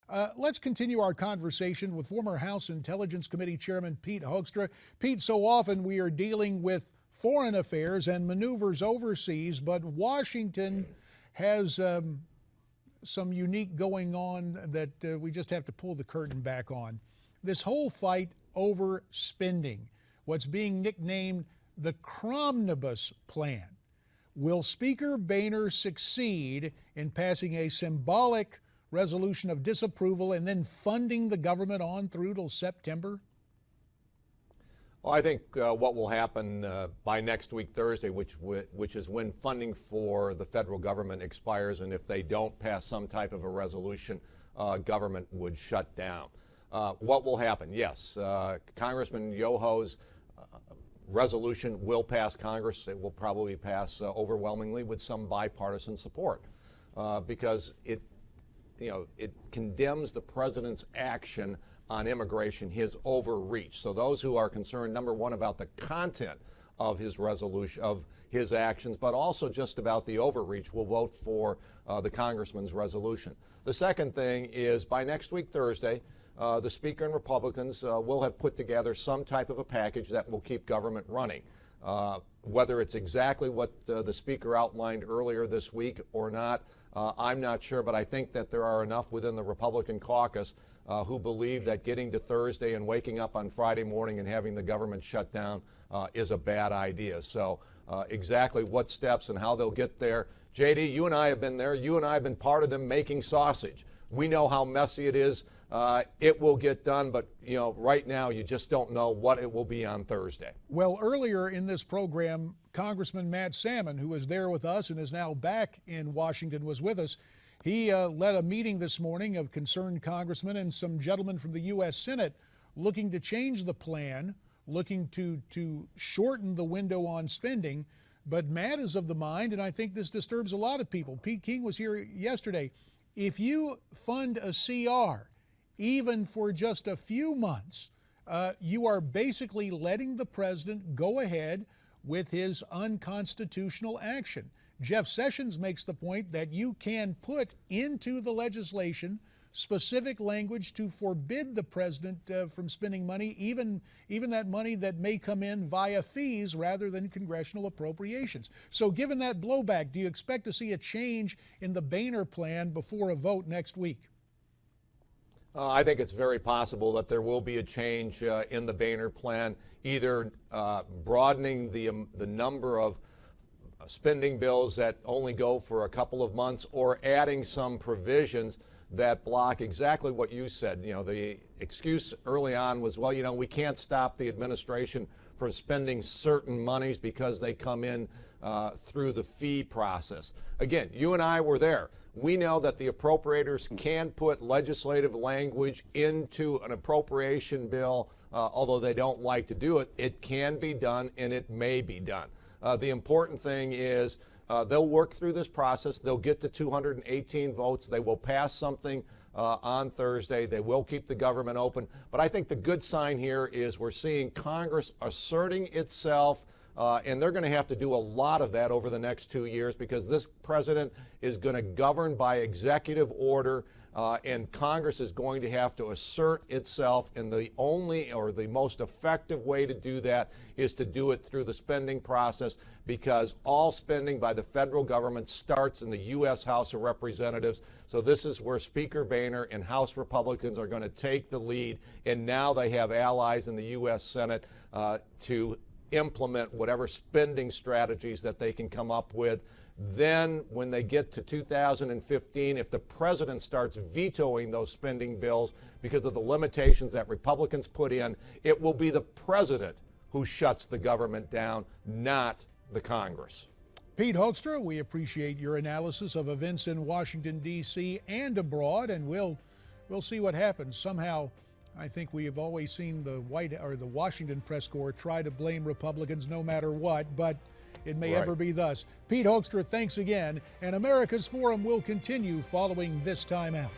Let's continue our conversation with former House Intelligence Committee Chairman Pete Hoekstra. Pete, so often we are dealing with foreign affairs and maneuvers overseas, but Washington has some unique going on that we just have to pull the curtain back on. This whole fight over spending, what's being nicknamed the Cromnibus Plan. Will Speaker Boehner succeed in passing a symbolic resolution of disapproval and then funding the government on through till September? Well, I think what will happen by next week, Thursday, which is when funding for the federal government expires, and if they don't pass some type of a resolution, government would shut down. What will happen? Yes, Congressman Yoho's resolution will pass Congress. It will probably pass overwhelmingly with some bipartisan support because it condemns the president's action on immigration, his overreach. So those who are concerned, number one, about the content of his resolution, of his actions, but also just about the overreach, will vote for the congressman's resolution. The second thing is by next week, Thursday, the Speaker and Republicans will have put together some type of a package that will keep government running. Whether it's exactly what the Speaker outlined earlier this week or not, I'm not sure, but I think that there are enough within the Republican caucus who believe that getting to Thursday and waking up on Friday morning and having the government shut down is a bad idea. So exactly what steps and how they'll get there. JD, you and I have been there. You and I have been part of them making sausage. We know how messy it is. It will get done, but right now you just don't know what it will be on Thursday. Well, earlier in this program, Congressman Matt Salmon, who was there with us and is now back in Washington, was with us. He led a meeting this morning of concerned congressmen and some gentlemen from the U.S. Senate looking to change the plan, looking to shorten the window on spending. But Matt is of the mind, and I think this disturbs a lot of people. Pete King was here yesterday. If you fund a CR, even for just a few months, you are basically letting the president go ahead with his unconstitutional action. Jeff Sessions makes the point that you can put into the legislation specific language to forbid the president from spending money, even that money that may come in via fees rather than congressional appropriations. So given that blowback, do you expect to see a change in the Boehner plan before a vote next week? I think it's very possible that there will be a change in the Boehner plan, either broadening the number of spending bills that only go for a couple of months, or adding some provisions that block exactly what you said. The excuse early on was, well, we can't stop the administration from spending certain monies because they come in through the fee process. Again, you and I were there. We know that the appropriators can put legislative language into an appropriation bill, although they don't like to do it. It can be done, and it may be done. The important thing is they'll work through this process. They'll get to 218 votes. They will pass something on Thursday. They will keep the government open. But I think the good sign here is we're seeing Congress asserting itself, and they're going to have to do a lot of that over the next 2 years, because this president is going to govern by executive order, and Congress is going to have to assert itself, and the only or the most effective way to do that is to do it through the spending process, because all spending by the federal government starts in the U.S. House of Representatives. So this is where Speaker Boehner and House Republicans are going to take the lead, and now they have allies in the U.S. Senate to implement whatever spending strategies that they can come up with. Then when they get to 2015, if the president starts vetoing those spending bills because of the limitations that Republicans put in, it will be the president who shuts the government down, not the Congress. Pete Hoekstra, we appreciate your analysis of events in Washington, D.C. and abroad, and we'll see what happens. Somehow, I think we have always seen the Washington press corps try to blame Republicans no matter what, but it may ever be thus. Pete Hoekstra, thanks again, and America's Forum will continue following this time out.